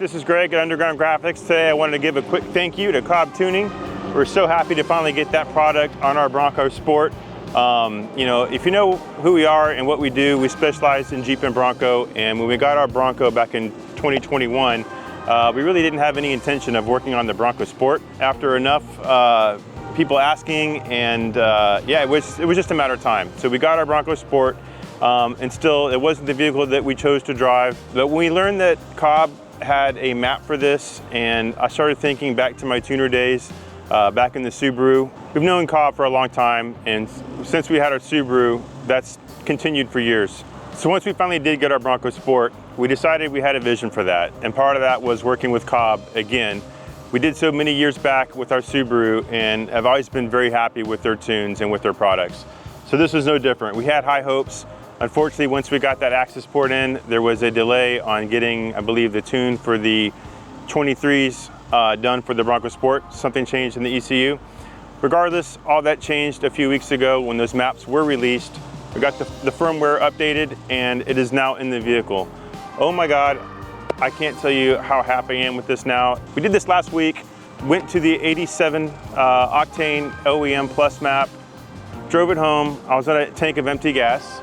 this is Greg at Underground Graphics. Today I wanted to give a quick thank you to Cobb Tuning. We're so happy to finally get that product on our Bronco Sport. You know, if you know who we are and what we do, we specialize in Jeep and Bronco, and when we got our Bronco back in 2021, we really didn't have any intention of working on the Bronco Sport. After enough people asking, and yeah, it was just a matter of time. So we got our Bronco Sport, and still it wasn't the vehicle that we chose to drive. But when we learned that Cobb had a map for this, and I started thinking back to my tuner days, back in the Subaru. We've known Cobb for a long time, and since we had our Subaru, that's continued for years. So once we finally did get our Bronco Sport, we decided we had a vision for that, and part of that was working with Cobb again. We did so many years back with our Subaru, and I've always been very happy with their tunes and with their products. So this was no different. We had high hopes. Unfortunately, once we got that access port in, there was a delay on getting, I believe, the tune for the 23s done for the Bronco Sport. Something changed in the ECU. Regardless, all that changed a few weeks ago when those maps were released. We got the firmware updated, and it is now in the vehicle. Oh my God, I can't tell you how happy I am with this now. We did this last week, went to the 87 octane OEM Plus map, drove it home. I was on a tank of empty gas.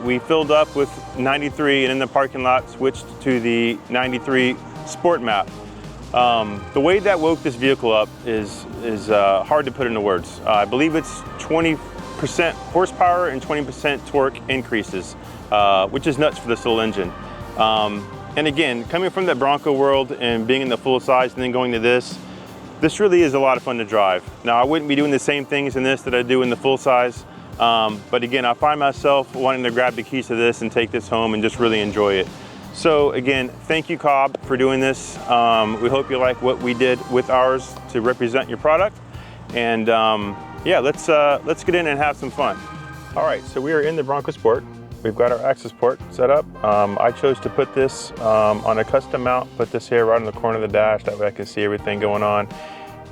We filled up with 93, and in the parking lot switched to the 93 Sport map. The way that woke this vehicle up is hard to put into words. I believe it's 20% horsepower and 20% torque increases, which is nuts for this little engine. And again, coming from that Bronco world and being in the full size and then going to this really is a lot of fun to drive. Now, I wouldn't be doing the same things in this that I do in the full size, but again, I find myself wanting to grab the keys to this and take this home and just really enjoy it. So again, thank you, Cobb, for doing this. We hope you like what we did with ours to represent your product. And yeah, let's get in and have some fun. All right, so we are in the Bronco Sport. We've got our access port set up. I chose to put this on a custom mount, put this here right in the corner of the dash, that way I can see everything going on.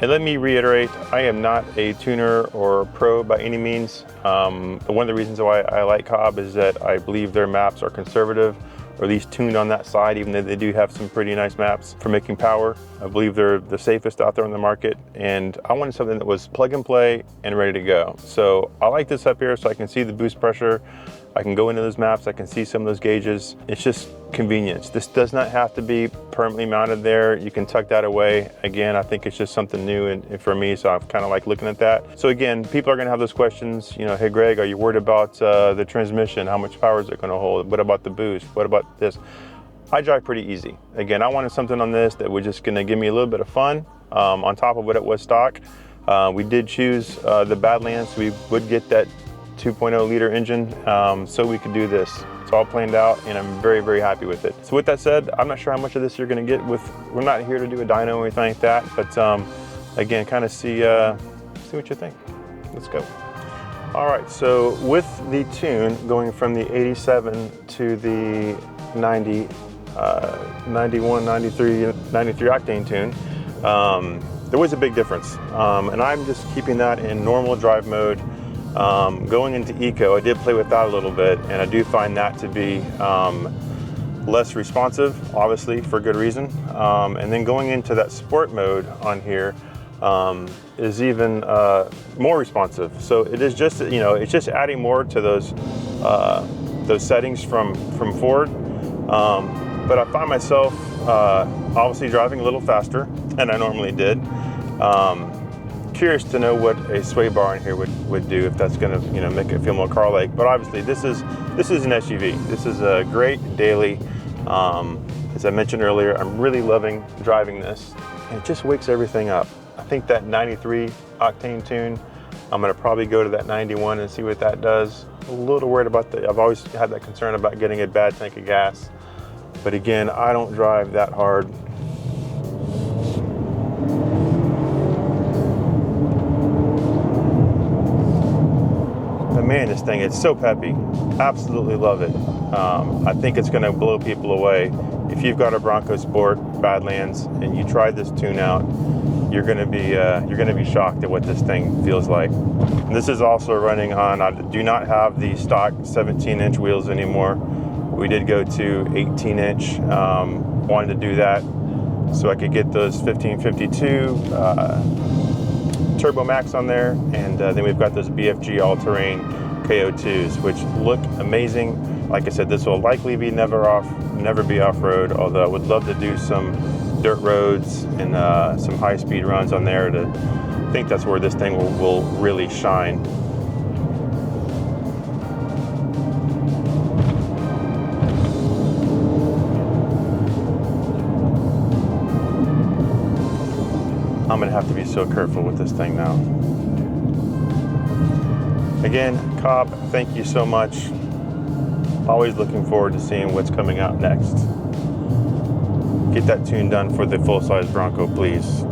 And let me reiterate, I am not a tuner or pro by any means. One of the reasons why I like Cobb is that I believe their maps are conservative, or at least tuned on that side, even though they do have some pretty nice maps for making power. I believe they're the safest out there on the market, and I wanted something that was plug and play and ready to go. So I like this up here so I can see the boost pressure. I can go into those maps, I can see some of those gauges. It's just convenience. This does not have to be permanently mounted there. You can tuck that away. Again, I think it's just something new and for me, so I'm kind of like looking at that. So again, people are gonna have those questions, you know, hey Greg, are you worried about the transmission? How much power is it gonna hold? What about the boost? What about this? I drive pretty easy. Again, I wanted something on this that was just gonna give me a little bit of fun on top of what it was stock. We did choose the Badlands, so we would get that 2.0 liter engine, so we could do this. It's all planned out, and I'm very, very happy with it. So with that said, I'm not sure how much of this you're gonna get with, we're not here to do a dyno or anything like that, but again, kind of see what you think. Let's go. All right, so with the tune going from the 87 to the 90, 91, 93 octane tune, there was a big difference. And I'm just keeping that in normal drive mode. Going into Eco, I did play with that a little bit, and I do find that to be less responsive, obviously for good reason. And then going into that Sport mode on here is even more responsive. So it is just, you know, it's just adding more to those settings from Ford. But I find myself obviously driving a little faster than I normally did. Curious to know what a sway bar in here would do, if that's going to, you know, make it feel more car-like. But obviously this is an SUV. This is a great daily. As I mentioned earlier, I'm really loving driving this. And it just wakes everything up. I think that 93 octane tune, I'm going to probably go to that 91 and see what that does. A little worried about I've always had that concern about getting a bad tank of gas. But again, I don't drive that hard. Man, this thing is so peppy. Absolutely love it. I think it's going to blow people away. If you've got a Bronco Sport Badlands and you try this tune out, you're going to be shocked at what this thing feels like. And this is also running on. I do not have the stock 17-inch wheels anymore. We did go to 18-inch. Wanted to do that. so I could get those 1552 Turbo Max on there, and then we've got those BFG all-terrain KO2s, which look amazing. Like I said, this will likely be never be off-road, although I would love to do some dirt roads and some high-speed runs on there. I think that's where this thing will really shine. I'm gonna have to be so careful with this thing now. Again, Cobb, thank you so much. Always looking forward to seeing what's coming out next. Get that tune done for the full-size Bronco, please.